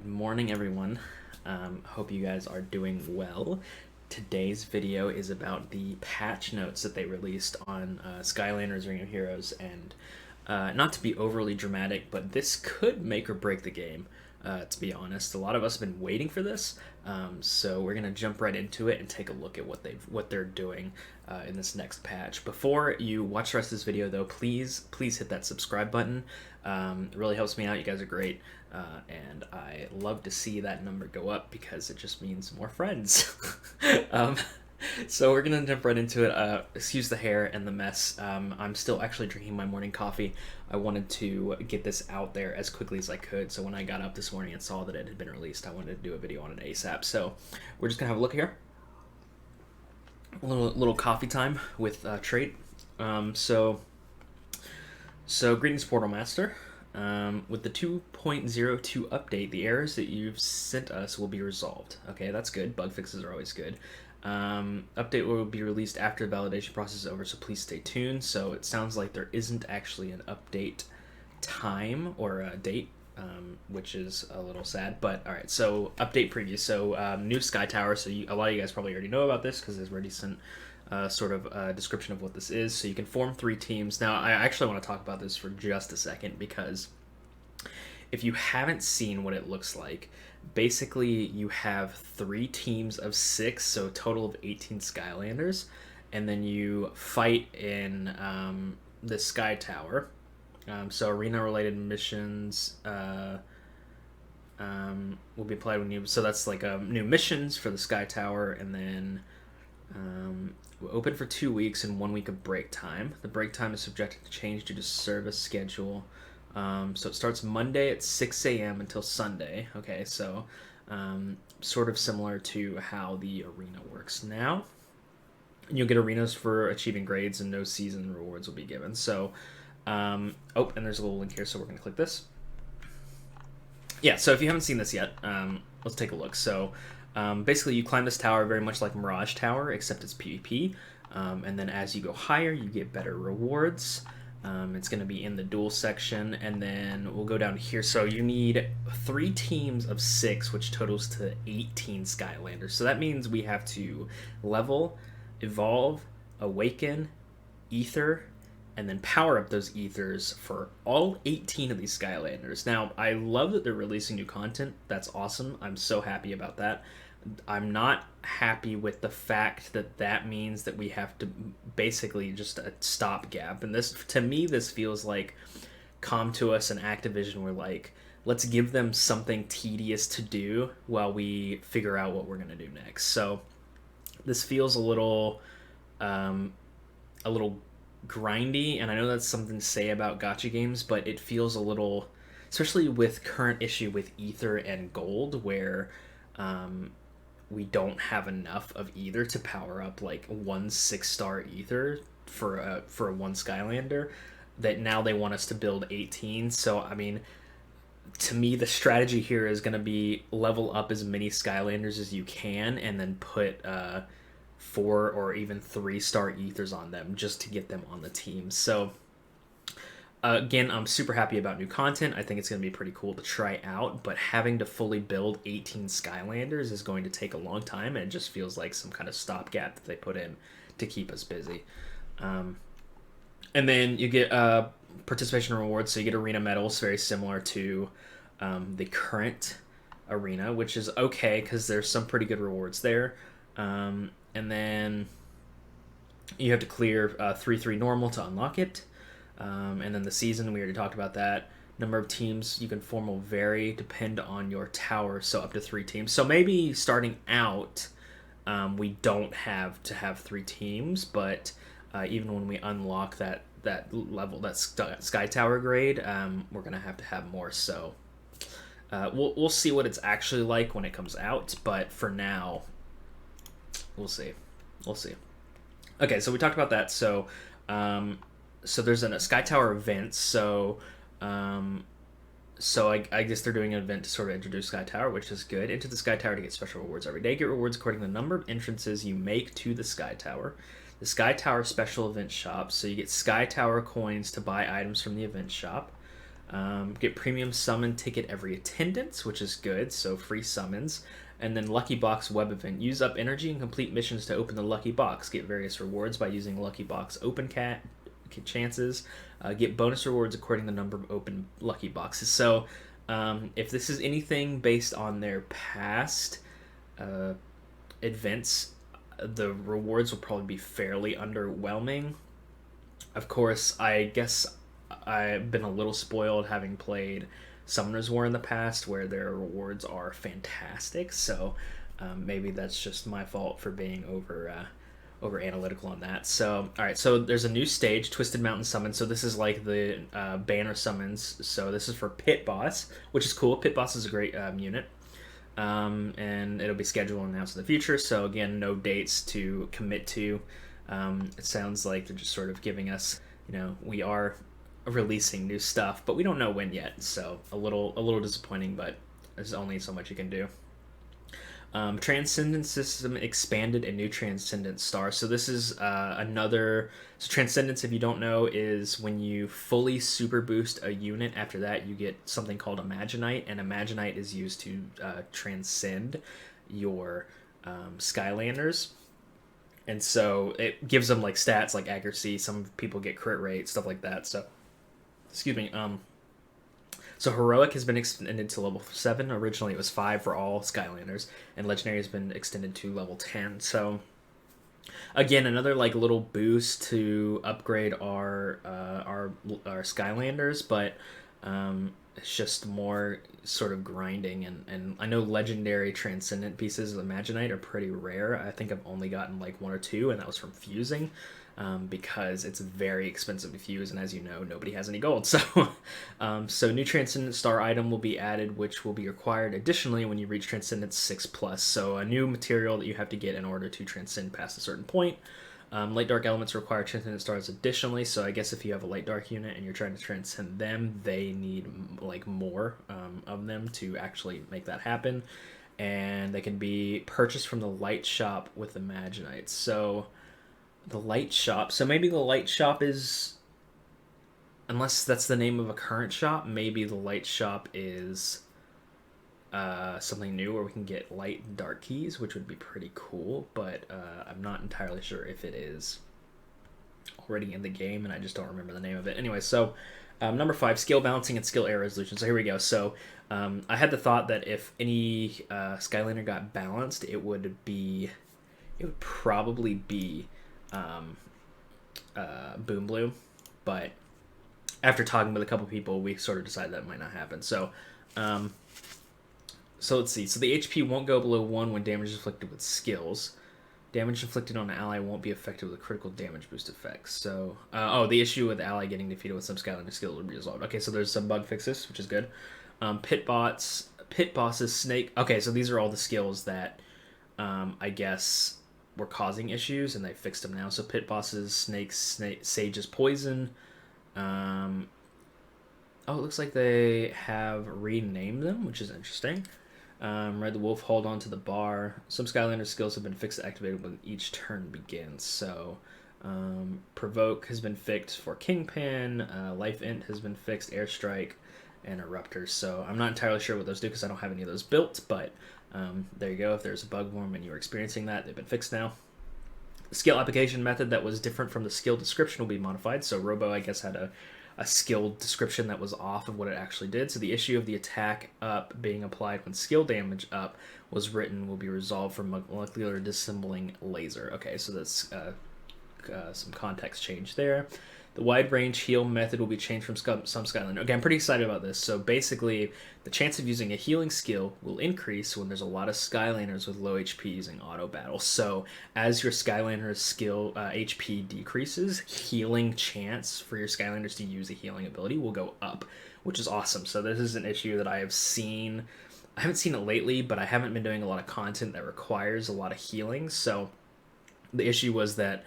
Good morning, everyone. Hope you guys are doing well. Today's video is about the patch notes that they released on Skylanders Ring of Heroes, and not to be overly dramatic, but this could make or break the game, to be honest. A lot of us have been waiting for this, so we're gonna jump right into it and take a look at what they're doing in this next patch. Before you watch the rest of this video, though, please hit that subscribe button. It really helps me out. You guys are great. And I love to see that number go up because it just means more friends. So we're gonna jump right into it. Excuse the hair and the mess. I'm still actually drinking my morning coffee. I wanted to get this out there as quickly as I could, so when I got up this morning and saw that it had been released, I wanted to do a video on it ASAP. So we're just gonna have a look here. A little coffee time with Treight. So greetings, Portal Master. With the 2.02 update, the errors that you've sent us will be resolved. Okay, that's good. Bug fixes are always good. Update will be released after the validation process is over, so please stay tuned. So it sounds like there isn't actually an update time or a date, which is a little sad. But all right, so update preview. So new Sky Tower. So a lot of you guys probably already know about this because there's already sent sort of a description of what this is. So you can form 3 teams. Now, I actually want to talk about this for just a second because if you haven't seen what it looks like, basically you have 3 teams of 6, so a total of 18 Skylanders, and then you fight in the Sky Tower. So arena-related missions will be applied when you... So that's like new missions for the Sky Tower, and then... we're open for 2 weeks and 1 week of break time. The break time is subjected to change due to service schedule. So it starts Monday at 6 a.m. until Sunday. Okay, so sort of similar to how the arena works now. And you'll get arenas for achieving grades, and no season rewards will be given. So, and there's a little link here, so we're going to click this. Yeah, so if you haven't seen this yet, let's take a look. So, basically, you climb this tower very much like Mirage Tower, except it's PvP. And then as you go higher, you get better rewards. It's going to be in the duel section, and then we'll go down here. So you need 3 teams of 6, which totals to 18 Skylanders. So that means we have to level, evolve, awaken, ether, and then power up those ethers for all 18 of these Skylanders. Now, I love that they're releasing new content. That's awesome. I'm so happy about that. I'm not happy with the fact that that means that we have to basically just a stopgap. And this, to me, this feels like Com2uS and Activision were like, let's give them something tedious to do while we figure out what we're going to do next. So this feels a little grindy, and I know that's something to say about gacha games, but it feels a little, especially with current issue with Ether and Gold, where we don't have enough of either to power up like 1 6-star ether for a 1 Skylander, that now they want us to build 18. So I mean, to me, the strategy here is going to be level up as many Skylanders as you can, and then put 4 or even 3-star ethers on them just to get them on the team. So again, I'm super happy about new content. I think it's going to be pretty cool to try out, but having to fully build 18 Skylanders is going to take a long time, and it just feels like some kind of stopgap that they put in to keep us busy. And then you get participation rewards, so you get arena medals, very similar to the current arena, which is okay because there's some pretty good rewards there. And then you have to clear 3-3 normal to unlock it. And then the season, we already talked about that. Number of teams you can form will vary, depend on your tower, so up to 3 teams. So maybe starting out, we don't have to have 3 teams, but even when we unlock that level, that Sky Tower grade, we're going to have more. So we'll see what it's actually like when it comes out, but for now, we'll see. Okay, so we talked about that. So there's a Sky Tower event, so I guess they're doing an event to sort of introduce Sky Tower, which is good. Enter the Sky Tower to get special rewards every day. Get rewards according to the number of entrances you make to the Sky Tower. The Sky Tower special event shop, so you get Sky Tower coins to buy items from the event shop. Get premium summon ticket every attendance, which is good, so free summons. And then Lucky Box web event. Use up energy and complete missions to open the Lucky Box. Get various rewards by using Lucky Box open cat chances. Get bonus rewards according to the number of open Lucky Boxes. So if this is anything based on their past events, the rewards will probably be fairly underwhelming. Of course, I guess I've been a little spoiled having played Summoner's War in the past, where their rewards are fantastic. So maybe that's just my fault for being over analytical on that. So all right, so there's a new stage, Twisted Mountain Summon. So this is like the banner summons. So this is for Pit Boss, which is cool. Pit Boss is a great unit. And it'll be scheduled and announced in the future. So again, no dates to commit to. It sounds like they're just sort of giving us, we are releasing new stuff, but we don't know when yet. So a little disappointing, but there's only so much you can do. Transcendent System expanded a new Transcendent Star. So this is another... So Transcendence, if you don't know, is when you fully super boost a unit. After that, you get something called Imaginite, and Imaginite is used to transcend your Skylanders. And so it gives them like stats like accuracy. Some people get crit rate, stuff like that. So, excuse me. So Heroic has been extended to level 7. Originally it was 5 for all Skylanders, and Legendary has been extended to level 10. So again, another like little boost to upgrade our Skylanders, but it's just more sort of grinding. And I know Legendary Transcendent pieces of Imaginite are pretty rare. I think I've only gotten like 1 or 2, and that was from fusing. Because it's very expensive to fuse, and as you know, nobody has any gold. So, so new Transcendent Star item will be added, which will be required additionally when you reach Transcendence 6+. So a new material that you have to get in order to transcend past a certain point. Light Dark elements require Transcendent Stars additionally, so I guess if you have a Light Dark unit and you're trying to transcend them, they need like more of them to actually make that happen. And they can be purchased from the Light Shop with Imaginite. So... The Light Shop. So maybe the Light Shop is... Unless that's the name of a current shop, maybe the Light Shop is something new where we can get light and dark keys, which would be pretty cool, but I'm not entirely sure if it is already in the game, and I just don't remember the name of it. Anyway, so number 5, skill balancing and skill error resolution. So here we go. So I had the thought that if any Skylander got balanced, it would probably be Boom Blue, but after talking with a couple people, we sort of decided that might not happen. So let's see. So the HP won't go below 1 when damage is inflicted with skills. Damage inflicted on an ally won't be affected with a critical damage boost effect. So, the issue with the ally getting defeated with some Skylander skill will be resolved. Okay, so there's some bug fixes, which is good. Pit bosses, snake. Okay, so these are all the skills that I guess were causing issues, and they fixed them now. So pit bosses, snakes, sage's poison. It looks like they have renamed them, which is interesting. Red the Wolf, hold on to the bar. Some Skylander skills have been fixed to activate when each turn begins. So Provoke has been fixed for Kingpin. Life Int has been fixed, Airstrike, and Eruptor. So I'm not entirely sure what those do because I don't have any of those built, but there you go. If there's a bug worm and you're experiencing that, they've been fixed now. The skill application method that was different from the skill description will be modified. So Robo, I guess, had a skill description that was off of what it actually did. So the issue of the attack up being applied when skill damage up was written will be resolved for molecular disassembling laser. Okay, so that's some context change there. The wide range heal method will be changed from some Skylander. Okay, I'm pretty excited about this. So basically, the chance of using a healing skill will increase when there's a lot of Skylanders with low HP using auto battle. So as your Skylander's skill HP decreases, healing chance for your Skylanders to use a healing ability will go up, which is awesome. So this is an issue that I have seen. I haven't seen it lately, but I haven't been doing a lot of content that requires a lot of healing. So the issue was that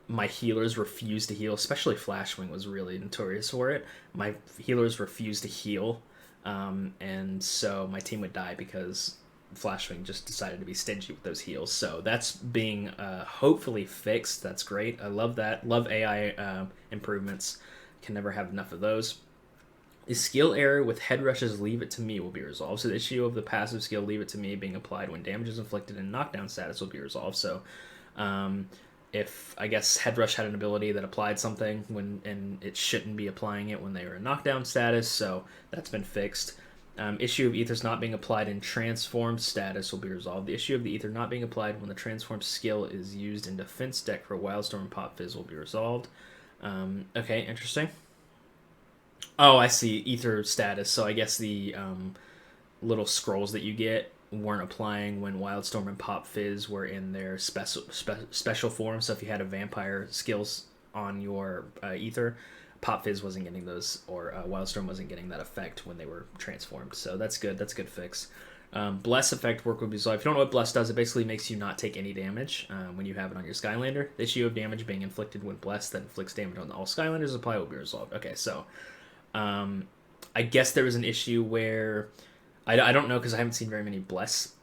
my healers refused to heal, especially Flashwing was really notorious for it. My healers refused to heal, and so my team would die because Flashwing just decided to be stingy with those heals. So that's being hopefully fixed. That's great. I love that. Love AI improvements. Can never have enough of those. The skill error with head rushes Leave It to Me will be resolved. So the issue of the passive skill Leave It to Me being applied when damage is inflicted in knockdown status will be resolved. So um, if I guess head rush had an ability that applied something when and it shouldn't be applying it when they were in knockdown status, so that's been fixed. Issue of ethers not being applied in transform status will be resolved. The issue of the ether not being applied when the transform skill is used in defense deck for Wildstorm and Pop Fizz will be resolved. Okay, interesting. Oh, I see. Ether status. So I guess the little scrolls that you get weren't applying when Wildstorm and Pop Fizz were in their special form. So if you had a vampire skills on your Ether, Pop Fizz wasn't getting those, or Wildstorm wasn't getting that effect when they were transformed. So that's good. That's a good fix. Bless effect work will be resolved. If you don't know what Bless does, it basically makes you not take any damage when you have it on your Skylander. The issue of damage being inflicted when Bless that inflicts damage on all Skylanders apply will be resolved. Okay, so I guess there was an issue where I don't know because I haven't seen very many Bless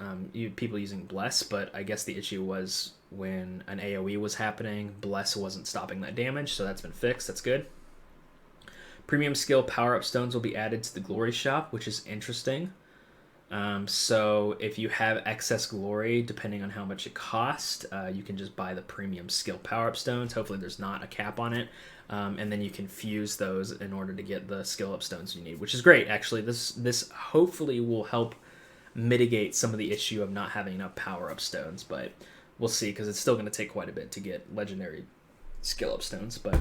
people using Bless, but I guess the issue was when an AoE was happening, Bless wasn't stopping that damage, so that's been fixed. That's good. Premium skill power-up stones will be added to the glory shop, which is interesting. So if you have excess glory, depending on how much it costs, you can just buy the premium skill power-up stones. Hopefully there's not a cap on it. And then you can fuse those in order to get the skill up stones you need, which is great, actually. This hopefully will help mitigate some of the issue of not having enough power-up stones, but we'll see, because it's still going to take quite a bit to get legendary skill up stones, but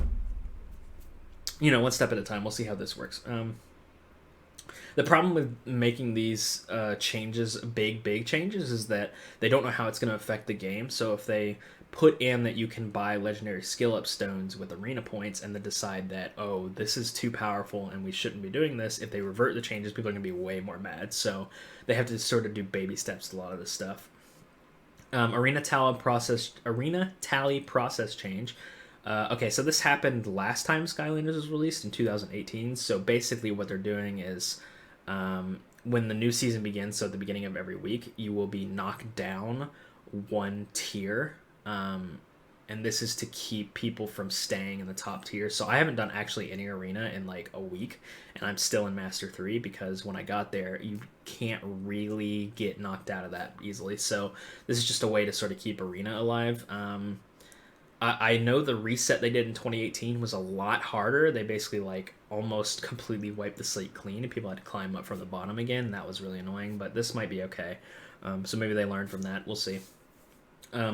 one step at a time. We'll see how this works. The problem with making these changes, big changes, is that they don't know how it's going to affect the game. So if they put in that you can buy legendary skill up stones with arena points and then decide that, oh, this is too powerful and we shouldn't be doing this, if they revert the changes, people are going to be way more mad. So they have to sort of do baby steps to a lot of this stuff. Arena tally process change. Okay, so this happened last time Skylanders was released in 2018. So basically what they're doing is when the new season begins, so at the beginning of every week, you will be knocked down one tier. And this is to keep people from staying in the top tier. So I haven't done actually any arena in like a week, and I'm still in Master 3 because when I got there, you can't really get knocked out of that easily. So this is just a way to sort of keep arena alive. I know the reset they did in 2018 was a lot harder. They basically like almost completely wiped the slate clean and people had to climb up from the bottom again. That was really annoying, but this might be okay. So maybe they learned from that. We'll see.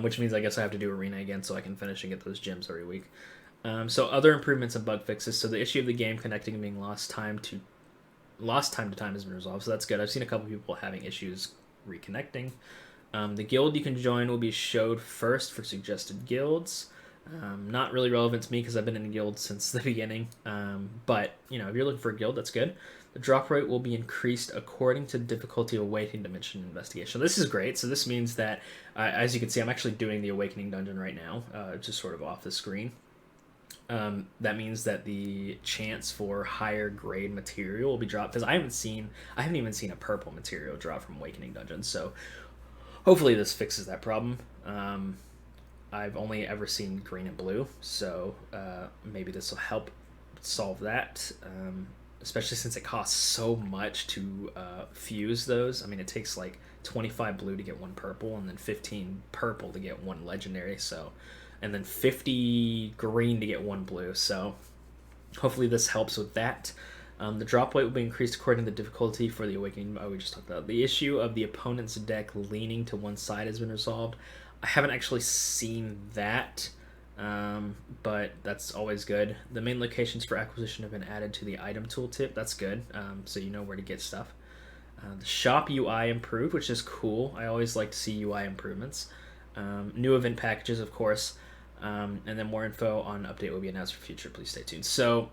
Which means I guess I have to do arena again so I can finish and get those gems every week. So other improvements and bug fixes. So the issue of the game connecting and being lost time to time has been resolved. So that's good. I've seen a couple people having issues reconnecting. The guild you can join will be showed first for suggested guilds. Not really relevant to me because I've been in a guild since the beginning. But if you're looking for a guild, that's good. The drop rate will be increased according to the difficulty of Awakening Dimension Investigation. This is great. So this means that, as you can see, I'm actually doing the Awakening Dungeon right now, just sort of off the screen. That means that the chance for higher grade material will be dropped, because I haven't even seen a purple material drop from Awakening Dungeon. So hopefully this fixes that problem. I've only ever seen green and blue, so maybe this will help solve that. Especially since it costs so much to fuse those. I mean, it takes like 25 blue to get one purple, and then 15 purple to get one legendary, and then 50 green to get one blue, so hopefully this helps with that. The drop rate will be increased according to the difficulty for the Awakening. We just talked about the issue of the opponent's deck leaning to one side has been resolved. I haven't actually seen that, but that's always good. The main locations for acquisition have been added to the item tooltip. That's good, so you know where to get stuff. The shop UI improved, which is cool. I always like to see UI improvements. New event packages, of course, and then more info on update will be announced for future. Please stay tuned. So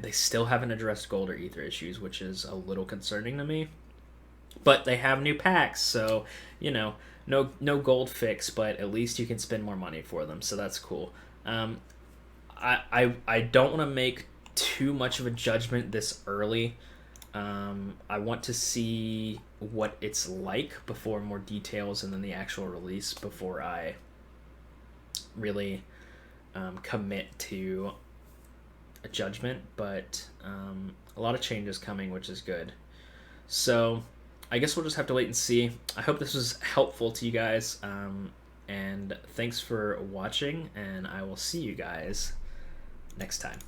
they still haven't addressed gold or ether issues, which is a little concerning to me. But they have new packs, so no gold fix, but at least you can spend more money for them, so that's cool. I don't want to make too much of a judgment this early. I want to see what it's like before more details and then the actual release before I really commit to a judgment, but a lot of changes coming, which is good. So I guess we'll just have to wait and see. I hope this was helpful to you guys, and thanks for watching, and I will see you guys next time.